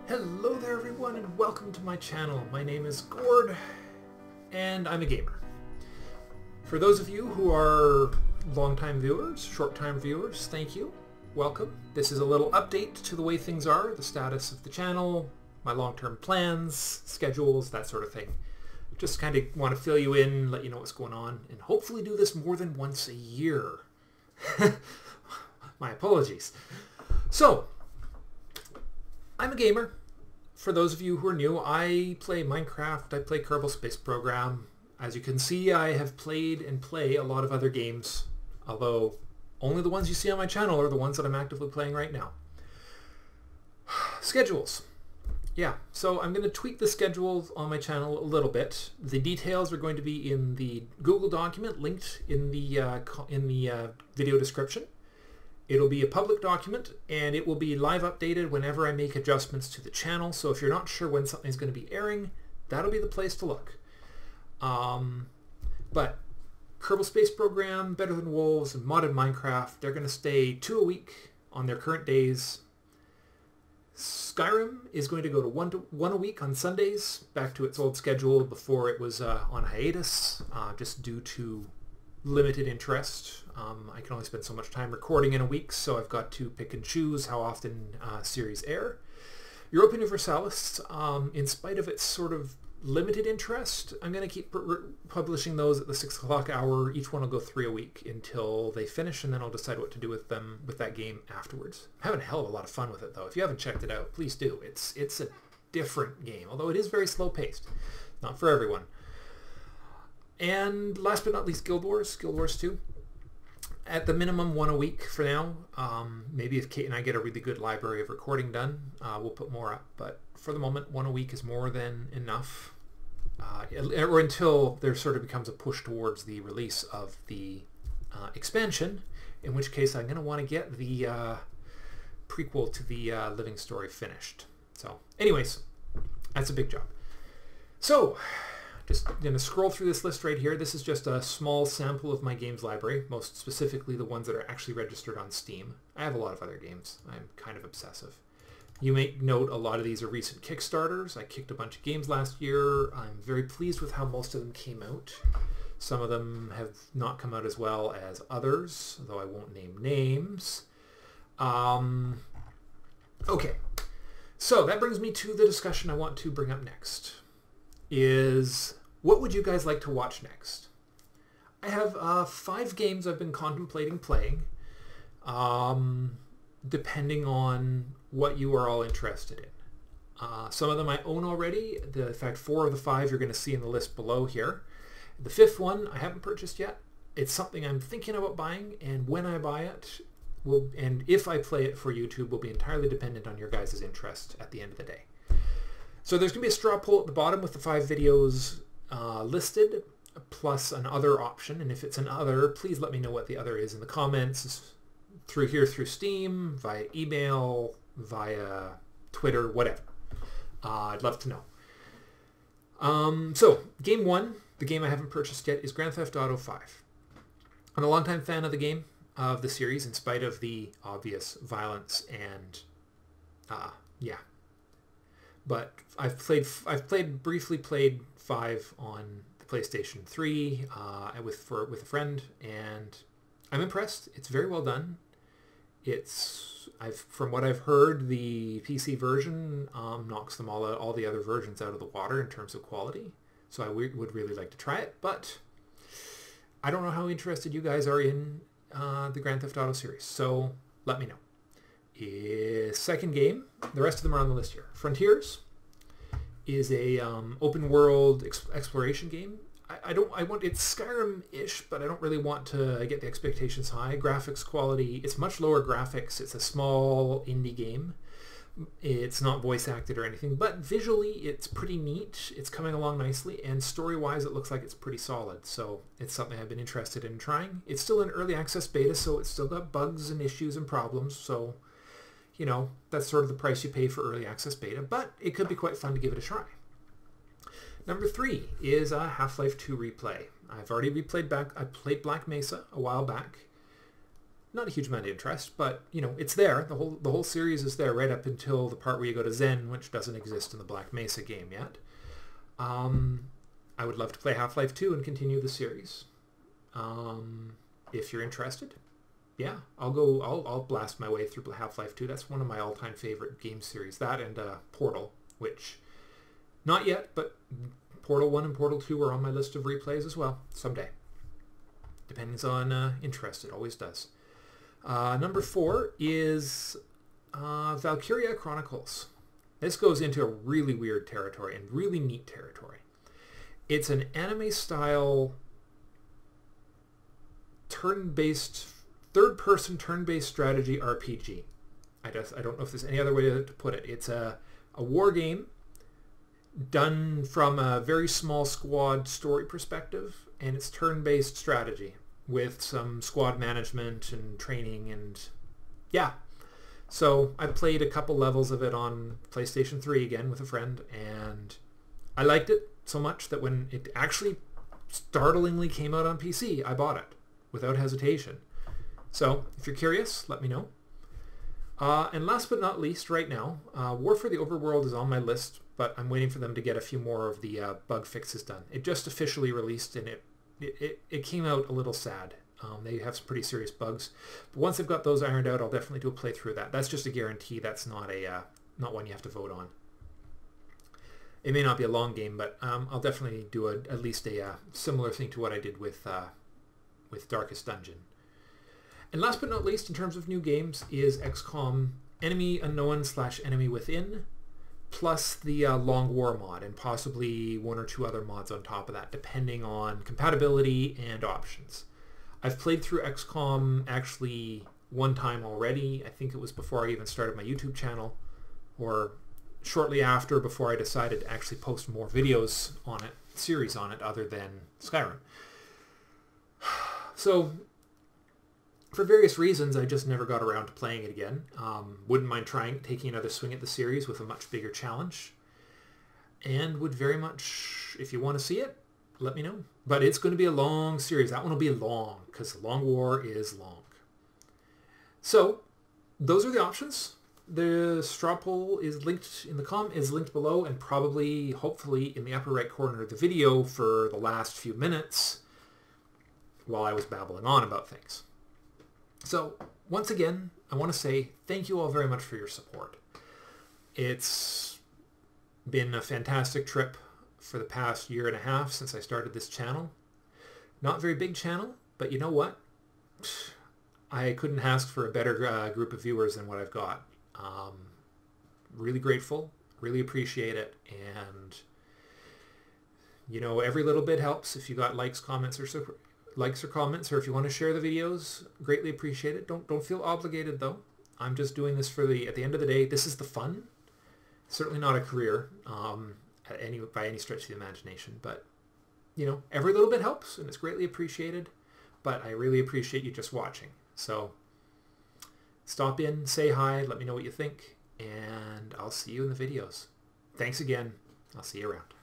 Hello there everyone and welcome to my channel. My name is Gord and I'm a gamer. For those of you who are long-time viewers, short-time viewers, thank you. Welcome. This is a little update to the way things are, the status of the channel, my long-term plans, schedules, that sort of thing. Just kind of want to fill you in, let you know what's going on, and hopefully do this more than once a year. My apologies. So, I'm a gamer. For those of you who are new, I play Minecraft, I play Kerbal Space Program. As you can see, I have played and play a lot of other games, although only the ones you see on my channel are the ones that I'm actively playing right now. Schedules. Yeah, so I'm going to tweak the schedule on my channel a little bit. The details are going to be in the Google document linked in the video description. It'll be a public document, and it will be live updated whenever I make adjustments to the channel. So if you're not sure when something's going to be airing, that'll be the place to look. But Kerbal Space Program, Better Than Wolves, and Modded Minecraft, they're going to stay 2 a week on their current days. Skyrim is going to go to one a week on Sundays, back to its old schedule before it was on hiatus, just due to limited interest. I can only spend so much time recording in a week, so I've got to pick and choose how often series air. Europa Universalis, in spite of its sort of limited interest, I'm going to keep publishing those at the 6 o'clock hour. Each one will go 3 a week until they finish, and then I'll decide what to do with them, with that game afterwards. I'm having a hell of a lot of fun with it, though. If you haven't checked it out, please do. It's a different game, although it is very slow-paced. Not for everyone. And last but not least, Guild Wars 2. At the minimum, 1 a week for now. Maybe if Kate and I get a really good library of recording done, we'll put more up. But for the moment, 1 a week is more than enough. Or until there sort of becomes a push towards the release of the expansion, in which case I'm going to want to get the prequel to the Living Story finished. So anyways, that's a big job. So, just going to scroll through this list right here. This is just a small sample of my games library, most specifically the ones that are actually registered on Steam. I have a lot of other games. I'm kind of obsessive. You may note a lot of these are recent Kickstarters. I kicked a bunch of games last year. I'm very pleased with how most of them came out. Some of them have not come out as well as others, though I won't name names. Okay, so that brings me to the discussion I want to bring up next. Is what would you guys like to watch next? I have 5 games I've been contemplating playing, depending on what you are all interested in. Some of them I own already. In fact, 4 of the 5 you're going to see in the list below here. The 5th one I haven't purchased yet. It's something I'm thinking about buying, and when I buy it, and if I play it for YouTube, will be entirely dependent on your guys' interest at the end of the day. So there's going to be a straw poll at the bottom with the 5 videos listed, plus an other option. And if it's an other, please let me know what the other is in the comments, through Steam, via email, via Twitter, whatever. I'd love to know. So, game 1, the game I haven't purchased yet, is Grand Theft Auto 5. I'm a longtime fan of the game, of the series, in spite of the obvious violence and, yeah. But I've briefly played 5 on the PlayStation 3 with a friend, and I'm impressed. It's very well done. From what I've heard, the PC version knocks them all the other versions out of the water in terms of quality. So I would really like to try it, but I don't know how interested you guys are in the Grand Theft Auto series. So let me know. Second game, the rest of them are on the list here. Frontiers is a open world exploration game. It's Skyrim-ish, but I don't really want to get the expectations high. Graphics quality, it's much lower graphics. It's a small indie game. It's not voice acted or anything, but visually it's pretty neat. It's coming along nicely, and story-wise it looks like it's pretty solid. So it's something I've been interested in trying. It's still in early access beta, so it's still got bugs and issues and problems. So, you know, that's sort of the price you pay for early access beta, but it could be quite fun to give it a try. Number 3 is Half-Life 2 Replay. I've already replayed back. I played Black Mesa a while back. not a huge amount of interest, but you know, it's there. The whole series is there right up until the part where you go to Zen, which doesn't exist in the Black Mesa game yet. I would love to play Half-Life 2 and continue the series. If you're interested, yeah, I'll blast my way through Half-Life 2. That's one of my all-time favorite game series. That and Portal, which not yet, but Portal 1 and Portal 2 are on my list of replays as well someday. Depends on interest. It always does. Number 4 is Valkyria Chronicles. This goes into a really weird territory and really neat territory. It's an anime-style turn-based, third-person turn-based strategy RPG. I don't know if there's any other way to put it. It's a war game done from a very small squad story perspective, and it's turn-based strategy with some squad management and training, and yeah. So I played a couple levels of it on PlayStation 3 again with a friend, and I liked it so much that when it actually startlingly came out on PC, I bought it without hesitation. So if you're curious, let me know. And last but not least, right now, War for the Overworld is on my list, but I'm waiting for them to get a few more of the bug fixes done. It just officially released, and it came out a little sad. They have some pretty serious bugs, but once they've got those ironed out, I'll definitely do a playthrough of that. That's just a guarantee. That's not one you have to vote on. It may not be a long game, but I'll definitely do at least a similar thing to what I did with Darkest Dungeon. And last but not least, in terms of new games, is XCOM Enemy Unknown / Enemy Within, plus the Long War mod, and possibly one or two other mods on top of that, depending on compatibility and options. I've played through XCOM actually one time already. I think it was before I even started my YouTube channel, or shortly after, before I decided to actually post more videos on it, series on it, other than Skyrim. So for various reasons, I just never got around to playing it again. Wouldn't mind taking another swing at the series with a much bigger challenge. And would very much, if you want to see it, let me know. But it's going to be a long series. That one will be long, because the Long War is long. So, those are the options. The straw poll is linked in the is linked below, and probably, hopefully, in the upper right corner of the video for the last few minutes while I was babbling on about things. So, once again, I want to say thank you all very much for your support. It's been a fantastic trip for the past year and a half since I started this channel. Not a very big channel, but you know what? I couldn't ask for a better group of viewers than what I've got. Really grateful, really appreciate it, and you know, every little bit helps. If you got likes, comments, or comments, or if you want to share the videos, greatly appreciate it. Don't feel obligated though. I'm just doing this for at the end of the day, this is the fun. Certainly not a career by any stretch of the imagination, but you know, every little bit helps, and it's greatly appreciated. But I really appreciate you just watching. So stop in, say hi, let me know what you think, and I'll see you in the videos. Thanks again. I'll see you around.